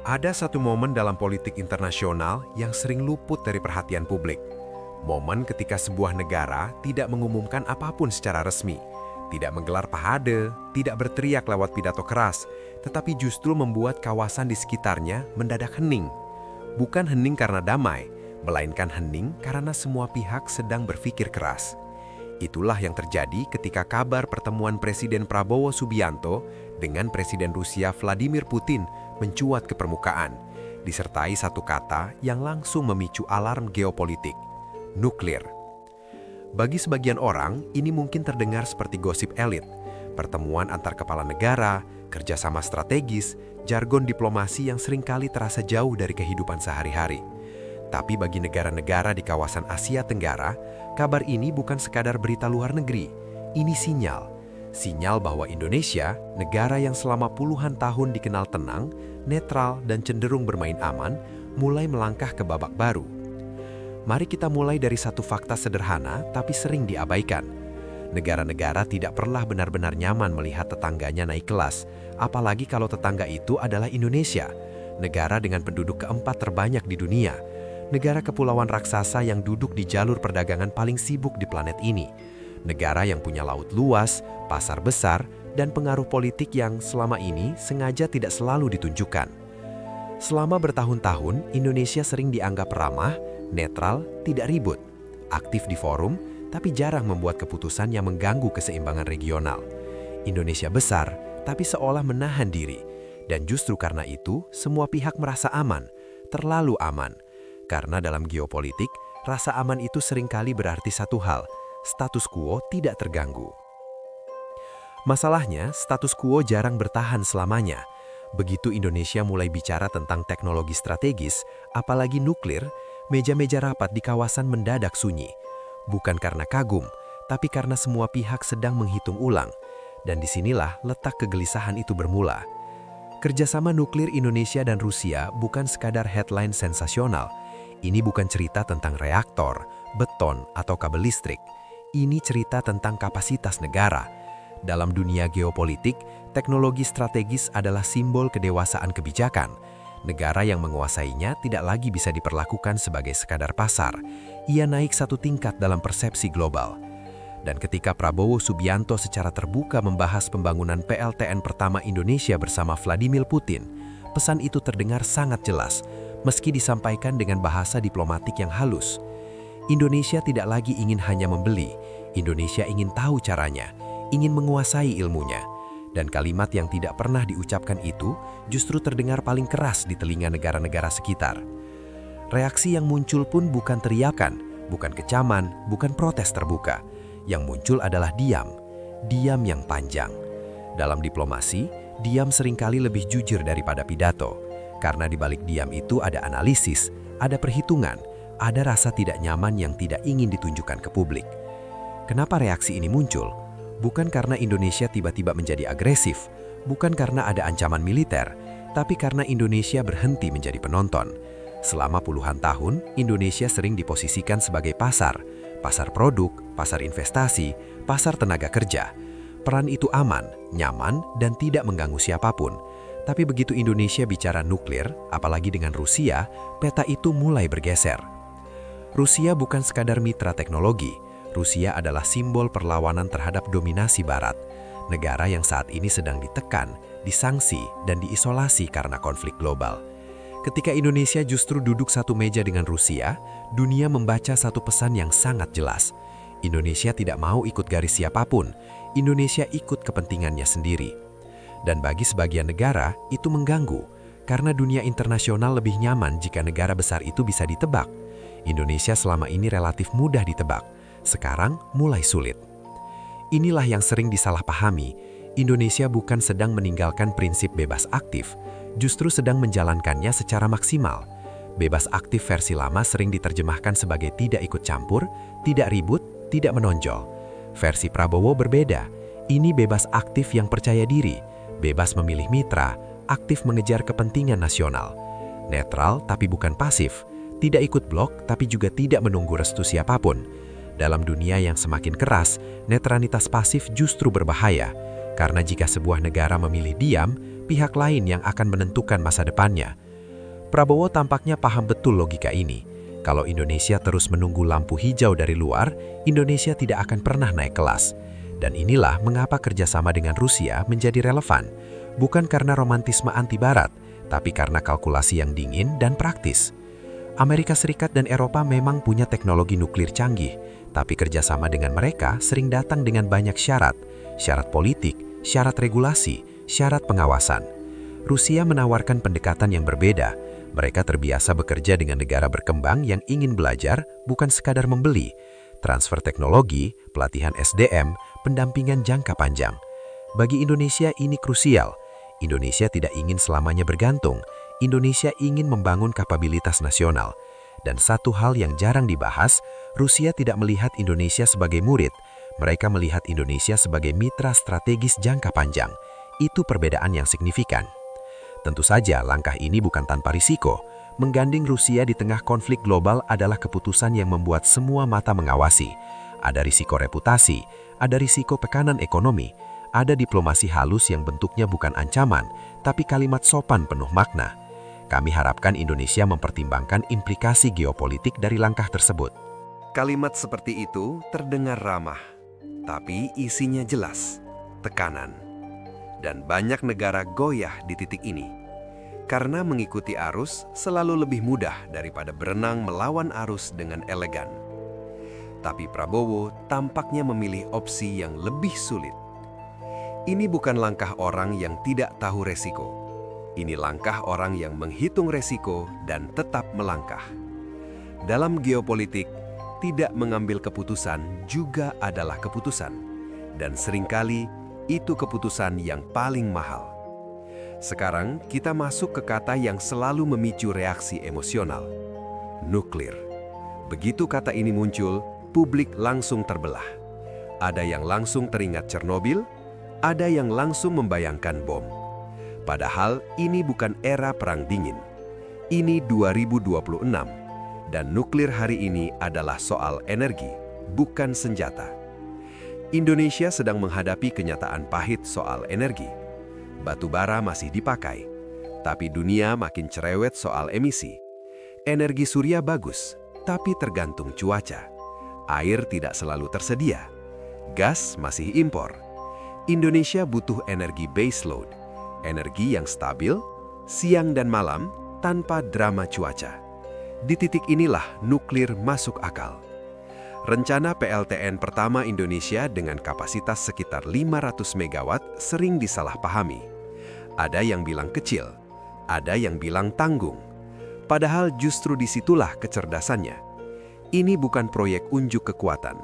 Ada satu momen dalam politik internasional yang sering luput dari perhatian publik. Momen ketika sebuah negara tidak mengumumkan apapun secara resmi, tidak menggelar parade, tidak berteriak lewat pidato keras, tetapi justru membuat kawasan di sekitarnya mendadak hening. Bukan hening karena damai, melainkan hening karena semua pihak sedang berpikir keras. Itulah yang terjadi ketika kabar pertemuan Presiden Prabowo Subianto dengan Presiden Rusia Vladimir Putin mencuat ke permukaan, disertai satu kata yang langsung memicu alarm geopolitik: nuklir. Bagi sebagian orang, ini mungkin terdengar seperti gosip elit, pertemuan antar kepala negara, kerjasama strategis, jargon diplomasi yang seringkali terasa jauh dari kehidupan sehari-hari. Tapi bagi negara-negara di kawasan Asia Tenggara, kabar ini bukan sekadar berita luar negeri. Ini sinyal bahwa Indonesia, negara yang selama puluhan tahun dikenal tenang, netral, dan cenderung bermain aman, mulai melangkah ke babak baru. Mari kita mulai dari satu fakta sederhana tapi sering diabaikan. Negara-negara tidak pernah benar-benar nyaman melihat tetangganya naik kelas, apalagi kalau tetangga itu adalah Indonesia, negara dengan penduduk keempat terbanyak di dunia, negara kepulauan raksasa yang duduk di jalur perdagangan paling sibuk di planet ini, negara yang punya laut luas, pasar besar, dan pengaruh politik yang selama ini sengaja tidak selalu ditunjukkan. Selama bertahun-tahun, Indonesia sering dianggap ramah, netral, tidak ribut, aktif di forum, tapi jarang membuat keputusan yang mengganggu keseimbangan regional. Indonesia besar, tapi seolah menahan diri. Dan justru karena itu, semua pihak merasa aman, terlalu aman. Karena dalam geopolitik, rasa aman itu seringkali berarti satu hal: status quo tidak terganggu. Masalahnya, status quo jarang bertahan selamanya. Begitu Indonesia mulai bicara tentang teknologi strategis, apalagi nuklir, meja-meja rapat di kawasan mendadak sunyi. Bukan karena kagum, tapi karena semua pihak sedang menghitung ulang. Dan disinilah letak kegelisahan itu bermula. Kerjasama nuklir Indonesia dan Rusia bukan sekadar headline sensasional. Ini bukan cerita tentang reaktor, beton, atau kabel listrik. Ini cerita tentang kapasitas negara. Dalam dunia geopolitik, teknologi strategis adalah simbol kedewasaan kebijakan. Negara yang menguasainya tidak lagi bisa diperlakukan sebagai sekadar pasar. Ia naik satu tingkat dalam persepsi global. Dan ketika Prabowo Subianto secara terbuka membahas pembangunan PLTN pertama Indonesia bersama Vladimir Putin, pesan itu terdengar sangat jelas, meski disampaikan dengan bahasa diplomatik yang halus. Indonesia tidak lagi ingin hanya membeli, Indonesia ingin tahu caranya, ingin menguasai ilmunya. Dan kalimat yang tidak pernah diucapkan itu justru terdengar paling keras di telinga negara-negara sekitar. Reaksi yang muncul pun bukan teriakan, bukan kecaman, bukan protes terbuka. Yang muncul adalah diam yang panjang. Dalam diplomasi, diam seringkali lebih jujur daripada pidato. Karena di balik diam itu ada analisis, ada perhitungan, ada rasa tidak nyaman yang tidak ingin ditunjukkan ke publik. Kenapa reaksi ini muncul? Bukan karena Indonesia tiba-tiba menjadi agresif, bukan karena ada ancaman militer, tapi karena Indonesia berhenti menjadi penonton. Selama puluhan tahun, Indonesia sering diposisikan sebagai pasar produk, pasar investasi, pasar tenaga kerja. Peran itu aman, nyaman, dan tidak mengganggu siapapun. Tapi begitu Indonesia bicara nuklir, apalagi dengan Rusia, peta itu mulai bergeser. Rusia bukan sekadar mitra teknologi. Rusia adalah simbol perlawanan terhadap dominasi Barat. Negara yang saat ini sedang ditekan, disangsi, dan diisolasi karena konflik global. Ketika Indonesia justru duduk satu meja dengan Rusia, dunia membaca satu pesan yang sangat jelas. Indonesia tidak mau ikut garis siapapun. Indonesia ikut kepentingannya sendiri. Dan bagi sebagian negara, itu mengganggu. Karena dunia internasional lebih nyaman jika negara besar itu bisa ditebak. Indonesia selama ini relatif mudah ditebak. Sekarang mulai sulit. Inilah yang sering disalahpahami. Indonesia bukan sedang meninggalkan prinsip bebas aktif, justru sedang menjalankannya secara maksimal. Bebas aktif versi lama sering diterjemahkan sebagai tidak ikut campur, tidak ribut, tidak menonjol. Versi Prabowo berbeda. Ini bebas aktif yang percaya diri, bebas memilih mitra, aktif mengejar kepentingan nasional. Netral tapi bukan pasif, tidak ikut blok tapi juga tidak menunggu restu siapapun. Dalam dunia yang semakin keras, netralitas pasif justru berbahaya. Karena jika sebuah negara memilih diam, pihak lain yang akan menentukan masa depannya. Prabowo tampaknya paham betul logika ini. Kalau Indonesia terus menunggu lampu hijau dari luar, Indonesia tidak akan pernah naik kelas. Dan inilah mengapa kerjasama dengan Rusia menjadi relevan. Bukan karena romantisme anti-Barat, tapi karena kalkulasi yang dingin dan praktis. Amerika Serikat dan Eropa memang punya teknologi nuklir canggih, tapi kerjasama dengan mereka sering datang dengan banyak syarat. Syarat politik, syarat regulasi, syarat pengawasan. Rusia menawarkan pendekatan yang berbeda. Mereka terbiasa bekerja dengan negara berkembang yang ingin belajar, bukan sekadar membeli. Transfer teknologi, pelatihan SDM, pendampingan jangka panjang. Bagi Indonesia ini krusial. Indonesia tidak ingin selamanya bergantung. Indonesia ingin membangun kapabilitas nasional. Dan satu hal yang jarang dibahas, Rusia tidak melihat Indonesia sebagai murid. Mereka melihat Indonesia sebagai mitra strategis jangka panjang. Itu perbedaan yang signifikan. Tentu saja langkah ini bukan tanpa risiko. Menggandeng Rusia di tengah konflik global adalah keputusan yang membuat semua mata mengawasi. Ada risiko reputasi, ada risiko tekanan ekonomi, ada diplomasi halus yang bentuknya bukan ancaman, tapi kalimat sopan penuh makna. Kami harapkan Indonesia mempertimbangkan implikasi geopolitik dari langkah tersebut. Kalimat seperti itu terdengar ramah, tapi isinya jelas, tekanan. Dan banyak negara goyah di titik ini. Karena mengikuti arus selalu lebih mudah daripada berenang melawan arus dengan elegan. Tapi Prabowo tampaknya memilih opsi yang lebih sulit. Ini bukan langkah orang yang tidak tahu resiko. Ini langkah orang yang menghitung resiko dan tetap melangkah. Dalam geopolitik, tidak mengambil keputusan juga adalah keputusan. Dan seringkali, itu keputusan yang paling mahal. Sekarang kita masuk ke kata yang selalu memicu reaksi emosional. Nuklir. Begitu kata ini muncul, publik langsung terbelah. Ada yang langsung teringat Chernobyl, ada yang langsung membayangkan bom. Padahal ini bukan era perang dingin. Ini 2026. Dan nuklir hari ini adalah soal energi, bukan senjata. Indonesia sedang menghadapi kenyataan pahit soal energi. Batu bara masih dipakai, tapi dunia makin cerewet soal emisi. Energi surya bagus, tapi tergantung cuaca. Air tidak selalu tersedia. Gas masih impor. Indonesia butuh energi baseload, energi yang stabil, siang dan malam, tanpa drama cuaca. Di titik inilah nuklir masuk akal. Rencana PLTN pertama Indonesia dengan kapasitas sekitar 500 MW sering disalahpahami. Ada yang bilang kecil, ada yang bilang tanggung. Padahal justru disitulah kecerdasannya. Ini bukan proyek unjuk kekuatan.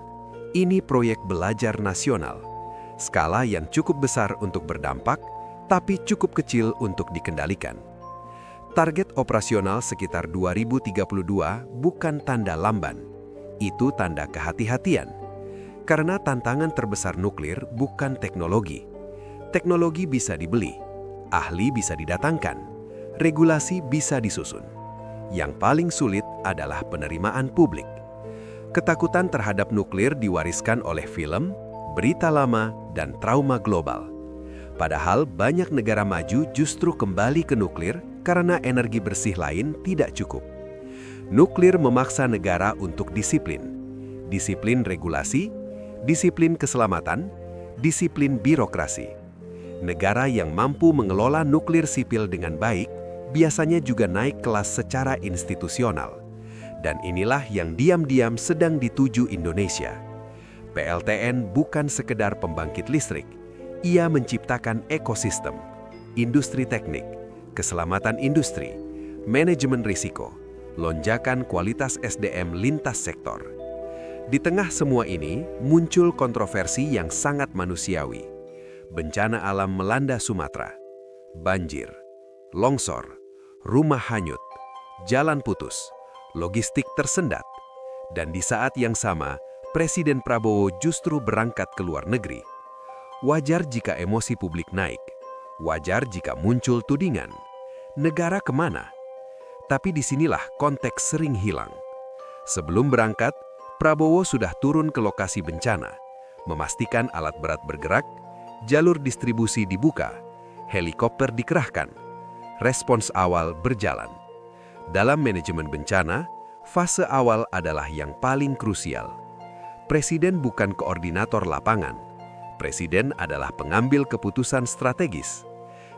Ini proyek belajar nasional. Skala yang cukup besar untuk berdampak, tapi cukup kecil untuk dikendalikan. Target operasional sekitar 2032 bukan tanda lamban. Itu tanda kehati-hatian. Karena tantangan terbesar nuklir bukan teknologi. Teknologi bisa dibeli, ahli bisa didatangkan, regulasi bisa disusun. Yang paling sulit adalah penerimaan publik. Ketakutan terhadap nuklir diwariskan oleh film, berita lama, dan trauma global. Padahal banyak negara maju justru kembali ke nuklir karena energi bersih lain tidak cukup. Nuklir memaksa negara untuk disiplin. Disiplin regulasi, disiplin keselamatan, disiplin birokrasi. Negara yang mampu mengelola nuklir sipil dengan baik biasanya juga naik kelas secara institusional. Dan inilah yang diam-diam sedang dituju Indonesia. PLTN bukan sekedar pembangkit listrik. Ia menciptakan ekosistem, industri teknik, keselamatan industri, manajemen risiko, lonjakan kualitas SDM lintas sektor. Di tengah semua ini, muncul kontroversi yang sangat manusiawi. Bencana alam melanda Sumatera, banjir, longsor, rumah hanyut, jalan putus, logistik tersendat. Dan di saat yang sama, Presiden Prabowo justru berangkat ke luar negeri. Wajar jika emosi publik naik. Wajar jika muncul tudingan. Negara kemana? Tapi disinilah konteks sering hilang. Sebelum berangkat, Prabowo sudah turun ke lokasi bencana, memastikan alat berat bergerak, jalur distribusi dibuka, helikopter dikerahkan. Respons awal berjalan. Dalam manajemen bencana, fase awal adalah yang paling krusial. Presiden bukan koordinator lapangan. Presiden adalah pengambil keputusan strategis.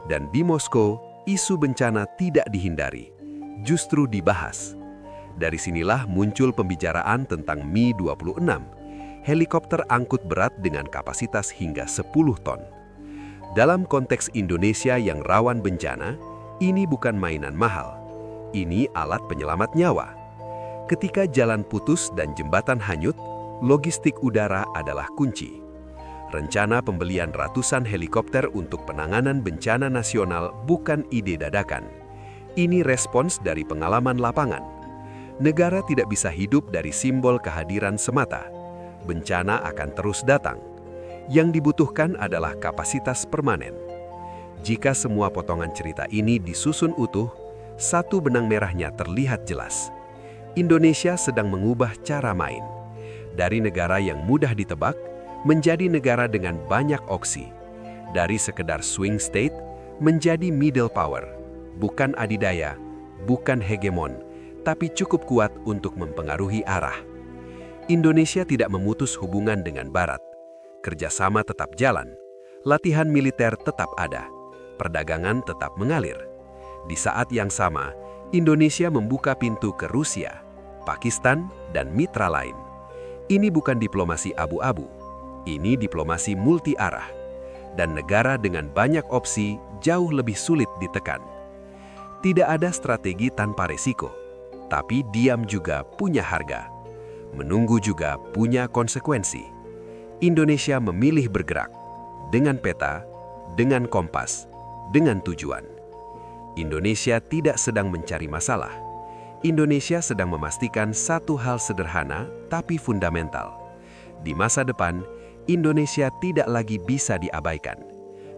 Dan di Moskow, isu bencana tidak dihindari, justru dibahas. Dari sinilah muncul pembicaraan tentang Mi-26, helikopter angkut berat dengan kapasitas hingga 10 ton. Dalam konteks Indonesia yang rawan bencana, ini bukan mainan mahal. Ini alat penyelamat nyawa. Ketika jalan putus dan jembatan hanyut, logistik udara adalah kunci. Rencana pembelian ratusan helikopter untuk penanganan bencana nasional bukan ide dadakan. Ini respons dari pengalaman lapangan. Negara tidak bisa hidup dari simbol kehadiran semata. Bencana akan terus datang. Yang dibutuhkan adalah kapasitas permanen. Jika semua potongan cerita ini disusun utuh, satu benang merahnya terlihat jelas. Indonesia sedang mengubah cara main. Dari negara yang mudah ditebak, menjadi negara dengan banyak opsi. Dari sekedar swing state, menjadi middle power. Bukan adidaya, bukan hegemon, tapi cukup kuat untuk mempengaruhi arah. Indonesia tidak memutus hubungan dengan Barat. Kerjasama tetap jalan. Latihan militer tetap ada. Perdagangan tetap mengalir. Di saat yang sama, Indonesia membuka pintu ke Rusia, Pakistan, dan mitra lain. Ini bukan diplomasi abu-abu. Ini diplomasi multi-arah. Dan negara dengan banyak opsi jauh lebih sulit ditekan. Tidak ada strategi tanpa resiko. Tapi diam juga punya harga. Menunggu juga punya konsekuensi. Indonesia memilih bergerak. Dengan peta, dengan kompas, dengan tujuan. Indonesia tidak sedang mencari masalah. Indonesia sedang memastikan satu hal sederhana tapi fundamental. Di masa depan, Indonesia tidak lagi bisa diabaikan.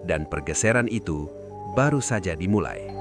Dan pergeseran itu baru saja dimulai.